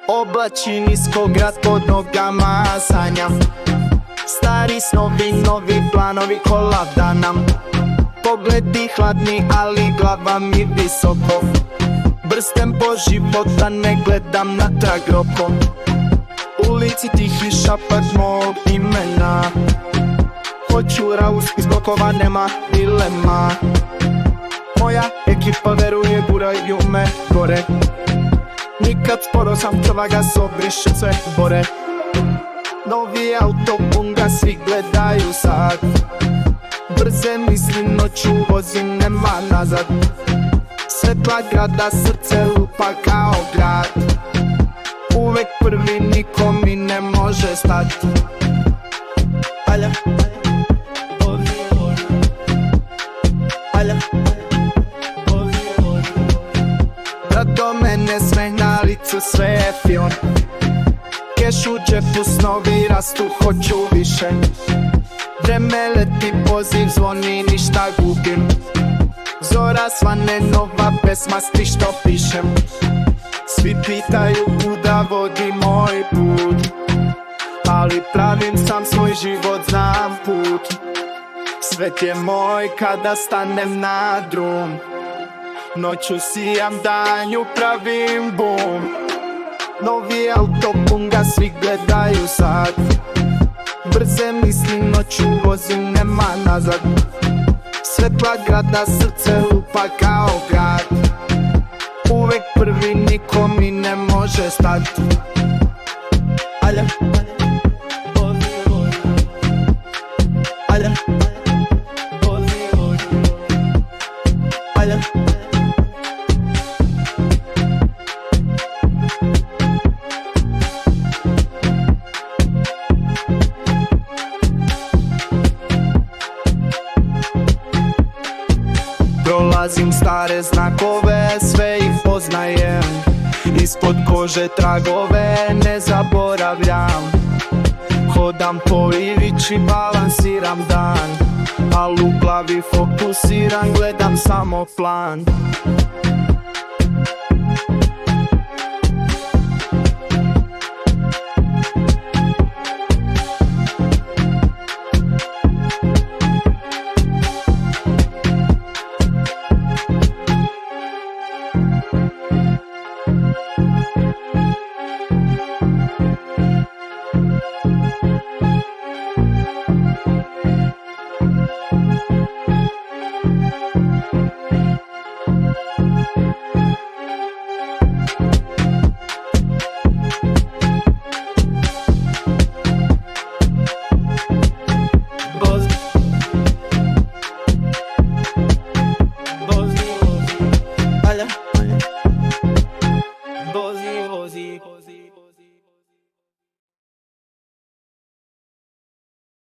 Oblači nisko, grad pod nogama sanjam. Stari snovi, novi planovi ko lavdanam. Pogledi hladni, ali glava mi visoko. Brz tempo života, ne gledam natrag roko. Ulici tihi šapat mog imena. Hoću raus, iz blokova nema dilema. Moja ekipa veruje, guraju me gore. Nikad sporo sam prva ga sobriše sve bore. Novi auto punga, svi gledaju sad. Brze misli noću vozim, nema nazad. Svetla grada, srce lupa kao grad. Uvek prvi, niko mi ne može stat. Alja, alja, brat do mene smeh na licu, sve je fion. Keš u džepu, snovi rastu, hoću više. Vreme leti, poziv zvoni, ništa gubim. Zora svane, nova pesma, sti što pišem. Svi pitaju kuda vodi moj put, ali pravim sam svoj život, znam put. Svet je moj kada stanem na drum. Noću sijam, danju pravim bum. Novi auto punga, svi gledaju sad. Brze misli noću vozim, nema nazad. Svetla grada, srce lupa kao grad. Uvek prvi, niko mi ne može stat. Alja, alja, alja. Prolazim stare znakove, sve ih poznajem. Ispod kože tragove ne zaboravljam. Hodam po ivici, balansiram dan, al u glavi fokusiran, gledam samo plan.